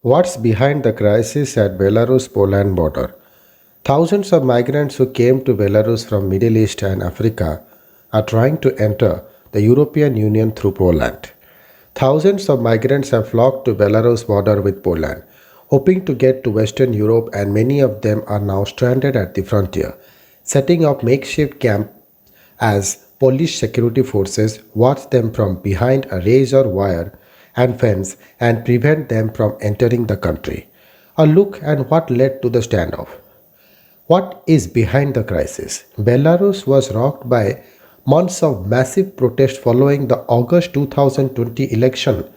What's behind the crisis at Belarus-Poland border? Thousands of migrants who came to Belarus from Middle East and Africa are trying to enter the European Union through Poland. Thousands of migrants have flocked to Belarus border with Poland, hoping to get to Western Europe, and many of them are now stranded at the frontier, setting up makeshift camp as Polish security forces watch them from behind a razor wire and fence and prevent them from entering the country. A look at what led to the standoff. What is behind the crisis? Belarus was rocked by months of massive protest following the August 2020 election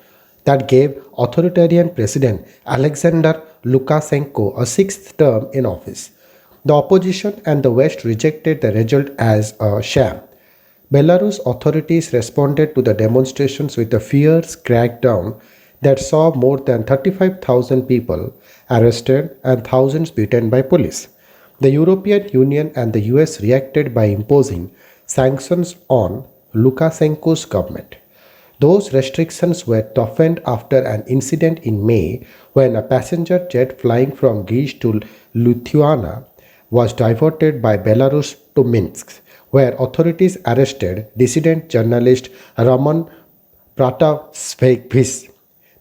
that gave authoritarian President Alexander Lukashenko a sixth term in office. The opposition and the West rejected the result as a sham. Belarus authorities responded to the demonstrations with a fierce crackdown that saw more than 35,000 people arrested and thousands beaten by police. The European Union and the US reacted by imposing sanctions on Lukashenko's government. Those restrictions were toughened after an incident in May when a passenger jet flying from Greece to Lithuania was diverted by Belarus to Minsk, where authorities arrested dissident journalist Roman Pratasevich.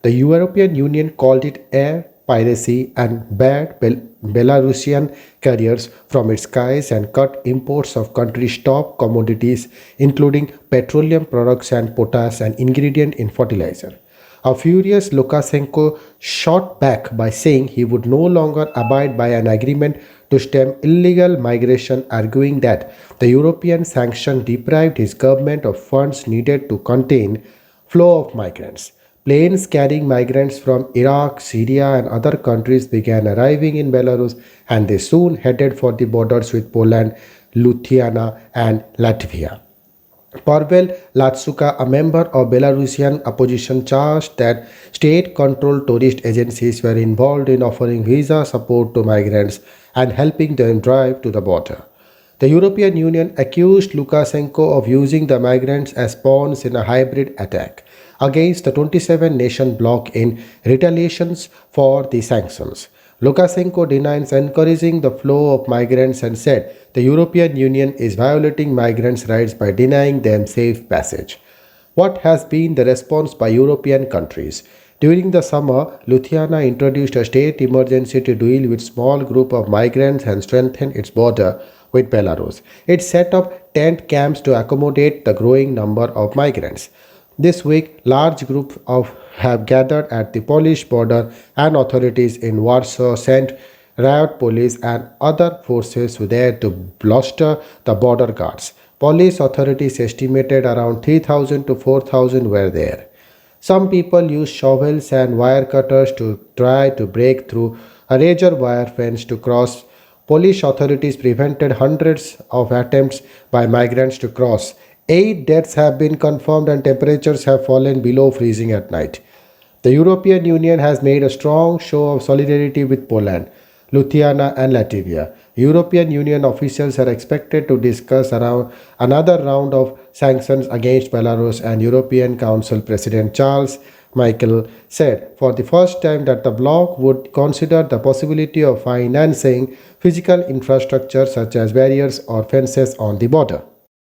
The European Union called it air piracy and banned Belarusian carriers from its skies and cut imports of country's top commodities, including petroleum products and potash, an ingredient in fertilizer. A furious Lukashenko shot back by saying he would no longer abide by an agreement to stem illegal migration, arguing that the European sanction deprived his government of funds needed to contain flow of migrants. Planes carrying migrants from Iraq, Syria, and other countries began arriving in Belarus, and they soon headed for the borders with Poland, Lithuania, and Latvia. Pavel Latsuka, a member of Belarusian opposition, charged that state-controlled tourist agencies were involved in offering visa support to migrants and helping them drive to the border. The European Union accused Lukashenko of using the migrants as pawns in a hybrid attack against the 27-nation bloc in retaliations for the sanctions. Lukashenko denies encouraging the flow of migrants and said the European Union is violating migrants' rights by denying them safe passage. What has been the response by European countries? During the summer, Lithuania introduced a state emergency to deal with small group of migrants and strengthen its border with Belarus. It set up tent camps to accommodate the growing number of migrants. This week, large groups of have gathered at the Polish border, and authorities in Warsaw sent riot police and other forces there to bluster the border guards. Police authorities estimated around 3,000 to 4,000 were there. Some people used shovels and wire cutters to try to break through a razor wire fence to cross. Polish authorities prevented hundreds of attempts by migrants to cross. 8 deaths have been confirmed and temperatures have fallen below freezing at night. The European Union has made a strong show of solidarity with Poland, Lithuania, and Latvia. European Union officials are expected to discuss around another round of sanctions against Belarus, and European Council President Charles Michel said for the first time that the bloc would consider the possibility of financing physical infrastructure such as barriers or fences on the border.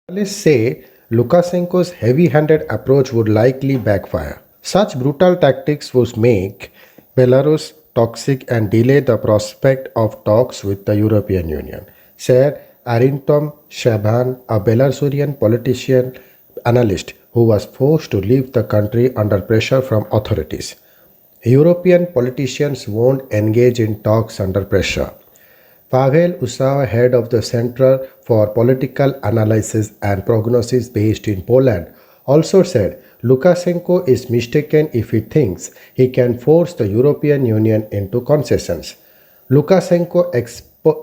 Analysts say Lukashenko's heavy-handed approach would likely backfire. Such brutal tactics would make Belarus toxic and delay the prospect of talks with the European Union, said Arintom Shaban, a Belarusian politician analyst who was forced to leave the country under pressure from authorities. European politicians won't engage in talks under pressure. Pavel Usawa, head of the Center for Political Analysis and Prognosis based in Poland, also said Lukashenko is mistaken if he thinks he can force the European Union into concessions. Lukashenko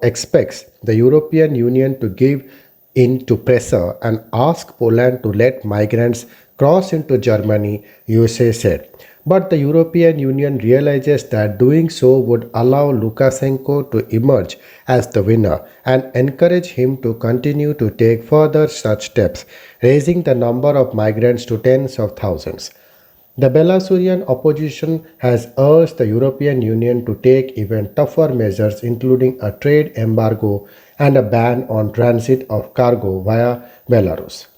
expects the European Union to give in to pressure and ask Poland to let migrants cross into Germany, USA said. But the European Union realizes that doing so would allow Lukashenko to emerge as the winner and encourage him to continue to take further such steps, raising the number of migrants to tens of thousands. The Belarusian opposition has urged the European Union to take even tougher measures, including a trade embargo and a ban on transit of cargo via Belarus.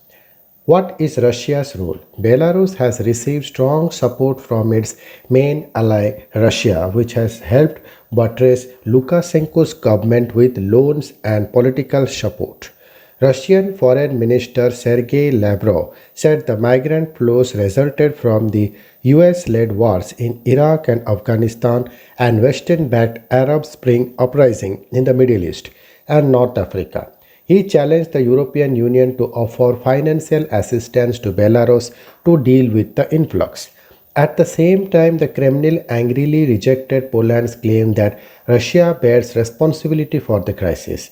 What is Russia's role? Belarus has received strong support from its main ally, Russia, which has helped buttress Lukashenko's government with loans and political support. Russian Foreign Minister Sergei Lavrov said the migrant flows resulted from the US led wars in Iraq and Afghanistan and Western backed Arab Spring uprising in the Middle East and North Africa. He challenged the European Union to offer financial assistance to Belarus to deal with the influx. At the same time, the Kremlin angrily rejected Poland's claim that Russia bears responsibility for the crisis.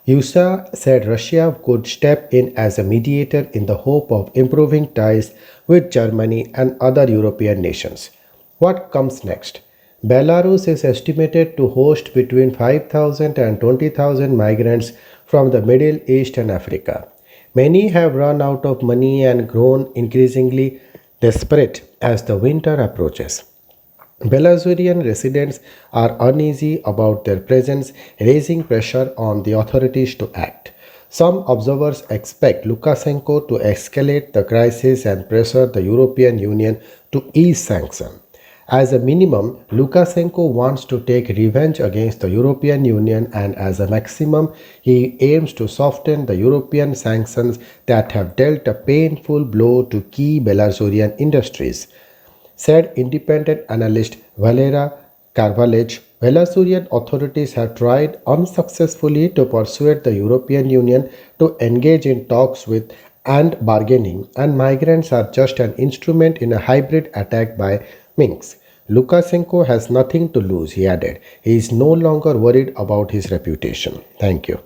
USA said Russia could step in as a mediator in the hope of improving ties with Germany and other European nations. What comes next? Belarus is estimated to host between 5,000 and 20,000 migrants from the Middle East and Africa. Many have run out of money and grown increasingly desperate as the winter approaches. Belarusian residents are uneasy about their presence, raising pressure on the authorities to act. Some observers expect Lukashenko to escalate the crisis and pressure the European Union to ease sanctions. As a minimum, Lukashenko wants to take revenge against the European Union, and as a maximum, he aims to soften the European sanctions that have dealt a painful blow to key Belarusian industries, said independent analyst Valera Carvalho. Belarusian authorities have tried unsuccessfully to persuade the European Union to engage in talks with and bargaining, and migrants are just an instrument in a hybrid attack by Minsk. Lukashenko has nothing to lose, he added. He is no longer worried about his reputation. Thank you.